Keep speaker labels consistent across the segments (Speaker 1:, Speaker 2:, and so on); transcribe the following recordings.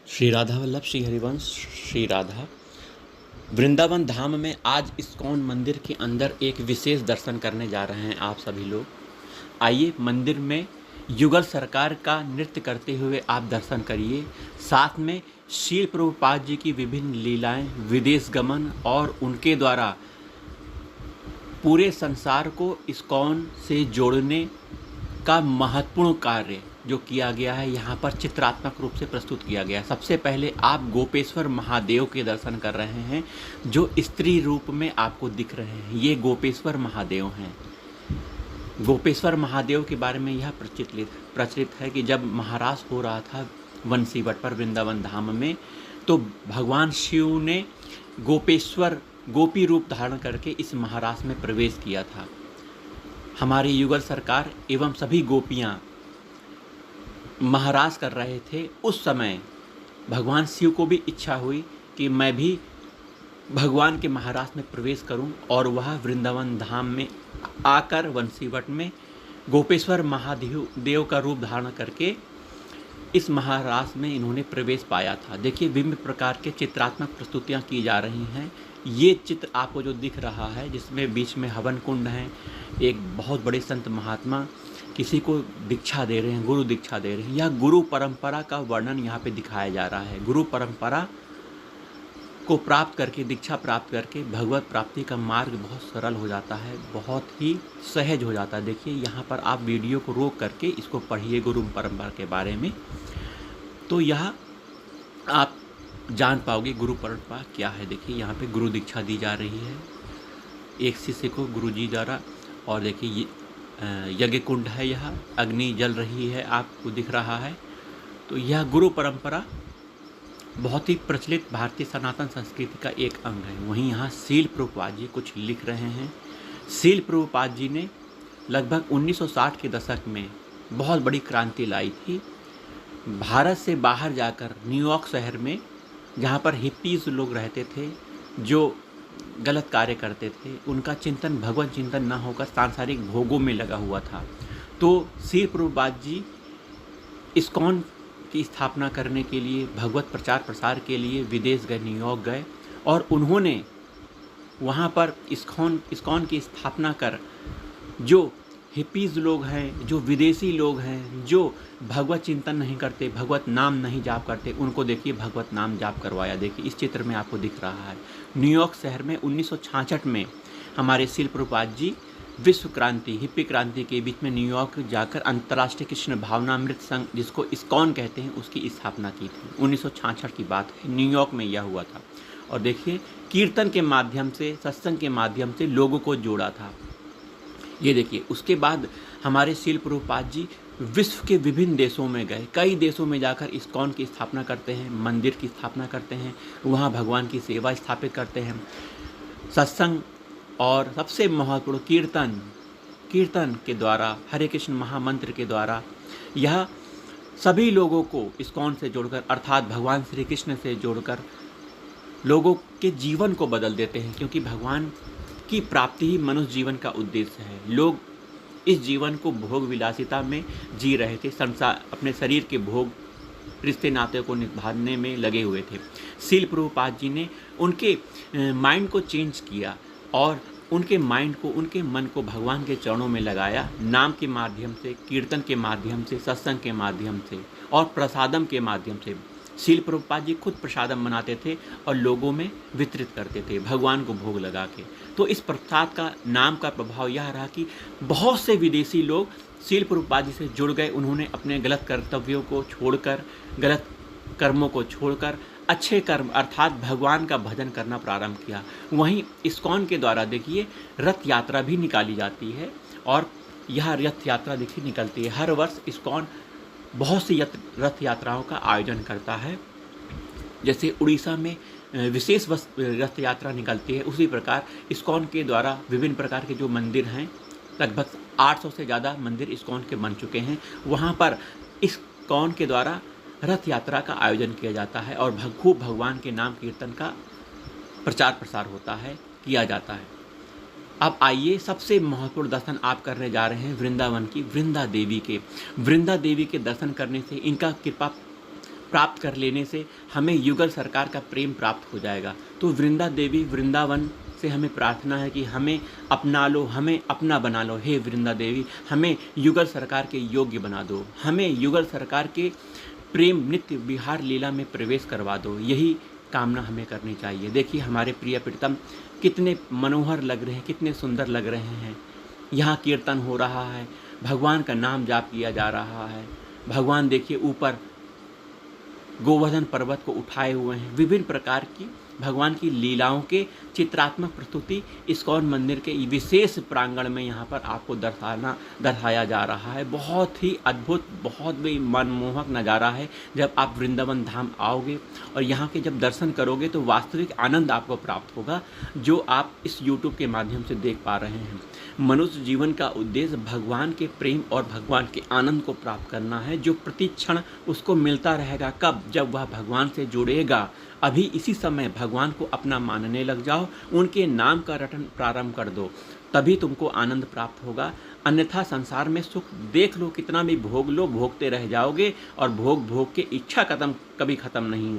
Speaker 1: श्री राधा वल्लभ श्री हरिवंश श्री राधा वृंदावन धाम में आज इस्कॉन मंदिर के अंदर एक विशेष दर्शन करने जा रहे हैं आप सभी लोग। आइए मंदिर में युगल सरकार का नृत्य करते हुए आप दर्शन करिए। साथ में शील प्रभुपाद जी की विभिन्न लीलाएं, विदेश गमन और उनके द्वारा पूरे संसार को इस्कॉन से जोड़ने का महत्वपूर्ण कार्य जो किया गया है यहाँ पर चित्रात्मक रूप से प्रस्तुत किया गया है। सबसे पहले आप गोपेश्वर महादेव के दर्शन कर रहे हैं जो स्त्री रूप में आपको दिख रहे हैं। ये गोपेश्वर महादेव हैं। गोपेश्वर महादेव के बारे में यह प्रचलित है कि जब महाराज हो रहा था वंशीवट पर वृंदावन धाम में, तो भगवान शिव ने गोपेश्वर गोपी रूप धारण करके इस महाराज में प्रवेश किया था। हमारी युगल सरकार एवं सभी गोपियाँ महाराज कर रहे थे। उस समय भगवान शिव को भी इच्छा हुई कि मैं भी भगवान के महाराज में प्रवेश करूं, और वह वृंदावन धाम में आकर वंशीवट में गोपेश्वर महादेव का रूप धारण करके इस महाराज में इन्होंने प्रवेश पाया था। देखिए विभिन्न प्रकार के चित्रात्मक प्रस्तुतियां की जा रही हैं। ये चित्र आपको जो दिख रहा है जिसमें बीच में हवन कुंड है, एक बहुत बड़े संत महात्मा किसी को दीक्षा दे रहे हैं, गुरु दीक्षा दे रहे हैं। यह गुरु परंपरा का वर्णन यहाँ पे दिखाया जा रहा है। गुरु परंपरा को प्राप्त करके, दीक्षा प्राप्त करके भगवत प्राप्ति का मार्ग बहुत सरल हो जाता है, बहुत ही सहज हो जाता है। देखिए यहाँ पर आप वीडियो को रोक करके इसको पढ़िए गुरु परंपरा के बारे में, तो यह आप जान पाओगे गुरु परंपरा क्या है। देखिए यहाँ पे गुरु दीक्षा दी जा रही है एक शिष्य को गुरु जी द्वारा। और देखिए ये यज्ञ कुंड है, यह अग्नि जल रही है, आपको दिख रहा है। तो यह गुरु परंपरा बहुत ही प्रचलित भारतीय सनातन संस्कृति का एक अंग है। वहीं यहाँ शील प्रभुपाद जी कुछ लिख रहे हैं। शील प्रभुपाद जी ने लगभग 1960 के दशक में बहुत बड़ी क्रांति लाई थी। भारत से बाहर जाकर न्यूयॉर्क शहर में, जहाँ पर हिप्पीज लोग रहते थे जो गलत कार्य करते थे, उनका चिंतन भगवत चिंतन न होकर सांसारिक भोगों में लगा हुआ था। तो शील प्रभुपाद जी इस्कॉन की स्थापना करने के लिए, भगवत प्रचार प्रसार के लिए विदेश गए, न्यूयॉर्क गए, और उन्होंने वहाँ पर इस्कॉन की स्थापना कर जो हिप्पीज़ लोग हैं, जो विदेशी लोग हैं, जो भगवत चिंतन नहीं करते, भगवत नाम नहीं जाप करते, उनको देखिए भगवत नाम जाप करवाया। देखिए इस चित्र में आपको दिख रहा है। न्यूयॉर्क शहर में 1966 में हमारे शील प्रभुपाद जी विश्व क्रांति, हिप्पी क्रांति के बीच में न्यूयॉर्क जाकर अंतर्राष्ट्रीय कृष्ण भावनामृत संघ, जिसको इस्कॉन कहते हैं, उसकी स्थापना की थी। 1966 की बात है, न्यूयॉर्क में यह हुआ था। और देखिए कीर्तन के माध्यम से, सत्संग के माध्यम से लोगों को जोड़ा था। ये देखिए उसके बाद हमारे शील प्रभुपाद जी विश्व के विभिन्न देशों में गए, कई देशों में जाकर इस्कॉन की स्थापना करते हैं, मंदिर की स्थापना करते हैं, वहाँ भगवान की सेवा स्थापित करते हैं। सत्संग और सबसे महत्वपूर्ण कीर्तन के द्वारा, हरे कृष्ण महामंत्र के द्वारा यह सभी लोगों को इस्कॉन से जोड़कर, अर्थात भगवान श्री कृष्ण से जोड़कर लोगों के जीवन को बदल देते हैं। क्योंकि भगवान की प्राप्ति ही मनुष्य जीवन का उद्देश्य है। लोग इस जीवन को भोग विलासिता में जी रहे थे, संसार अपने शरीर के भोग, रिश्ते नाते को निभाने में लगे हुए थे। शील प्रभुपाद जी ने उनके माइंड को चेंज किया और उनके माइंड को, उनके मन को भगवान के चरणों में लगाया, नाम के माध्यम से, कीर्तन के माध्यम से, सत्संग के माध्यम से और प्रसादम के माध्यम से। शील प्रभुपाद जी खुद प्रसादम बनाते थे और लोगों में वितरित करते थे भगवान को भोग लगा के। तो इस प्रसाद का, नाम का प्रभाव यह रहा कि बहुत से विदेशी लोग शील प्रभुपाद जी से जुड़ गए। उन्होंने अपने गलत कर्तव्यों को छोड़कर, गलत कर्मों को छोड़कर अच्छे कर्म अर्थात भगवान का भजन करना प्रारंभ किया। वहीं इस्कॉन के द्वारा देखिए रथ यात्रा भी निकाली जाती है, और यह रथ यात्रा देखिए निकलती है। हर वर्ष इस्कॉन बहुत सी रथ यात्राओं का आयोजन करता है। जैसे उड़ीसा में विशेष रथ यात्रा निकलती है, उसी प्रकार इस्कॉन के द्वारा विभिन्न प्रकार के जो मंदिर हैं, लगभग 800 से ज़्यादा मंदिर इस्कॉन के बन चुके हैं, वहाँ पर इस्कॉन के द्वारा रथ यात्रा का आयोजन किया जाता है और खूब भगवान के नाम कीर्तन का प्रचार प्रसार होता है, किया जाता है। अब आइए सबसे महत्वपूर्ण दर्शन आप करने जा रहे हैं वृंदावन की वृंदा देवी के। वृंदा देवी के दर्शन करने से, इनका कृपा प्राप्त कर लेने से हमें युगल सरकार का प्रेम प्राप्त हो जाएगा। तो वृंदा देवी वृंदावन से हमें प्रार्थना है कि हमें अपना लो, हमें अपना बना लो। हे वृंदा देवी, हमें युगल सरकार के योग्य बना दो, हमें युगल सरकार के प्रेम नित्य विहार लीला में प्रवेश करवा दो। यही कामना हमें करनी चाहिए। देखिए हमारे प्रिय प्रीतम कितने मनोहर लग रहे हैं, कितने सुंदर लग रहे हैं। यहाँ कीर्तन हो रहा है, भगवान का नाम जाप किया जा रहा है। भगवान देखिए ऊपर गोवर्धन पर्वत को उठाए हुए हैं। विभिन्न प्रकार की भगवान की लीलाओं के चित्रात्मक प्रस्तुति इस्कॉन मंदिर के विशेष प्रांगण में यहाँ पर आपको दर्शाया जा रहा है। बहुत ही अद्भुत, बहुत ही मनमोहक नज़ारा है। जब आप वृंदावन धाम आओगे और यहाँ के जब दर्शन करोगे तो वास्तविक आनंद आपको प्राप्त होगा, जो आप इस YouTube के माध्यम से देख पा रहे हैं। मनुष्य जीवन का उद्देश्य भगवान के प्रेम और भगवान के आनंद को प्राप्त करना है, जो प्रति क्षण उसको मिलता रहेगा। कब? जब वह भगवान से जुड़ेगा। अभी इसी समय भगवान को अपना मानने लग जाओ, उनके नाम का रटन प्रारंभ कर दो, तभी तुमको आनंद प्राप्त होगा। अन्यथा संसार में सुख देख लो, कितना भी भोग लो, भोगते रह जाओगे और भोग भोग के इच्छा कभी ख़त्म नहीं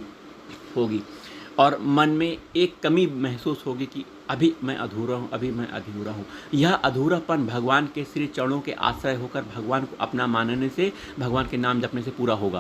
Speaker 1: होगी और मन में एक कमी महसूस होगी कि अभी मैं अधूरा हूँ, अभी मैं अधूरा हूँ। यह अधूरापन भगवान के श्री चरणों के आश्रय होकर भगवान को अपना मानने से, भगवान के नाम जपने से पूरा होगा।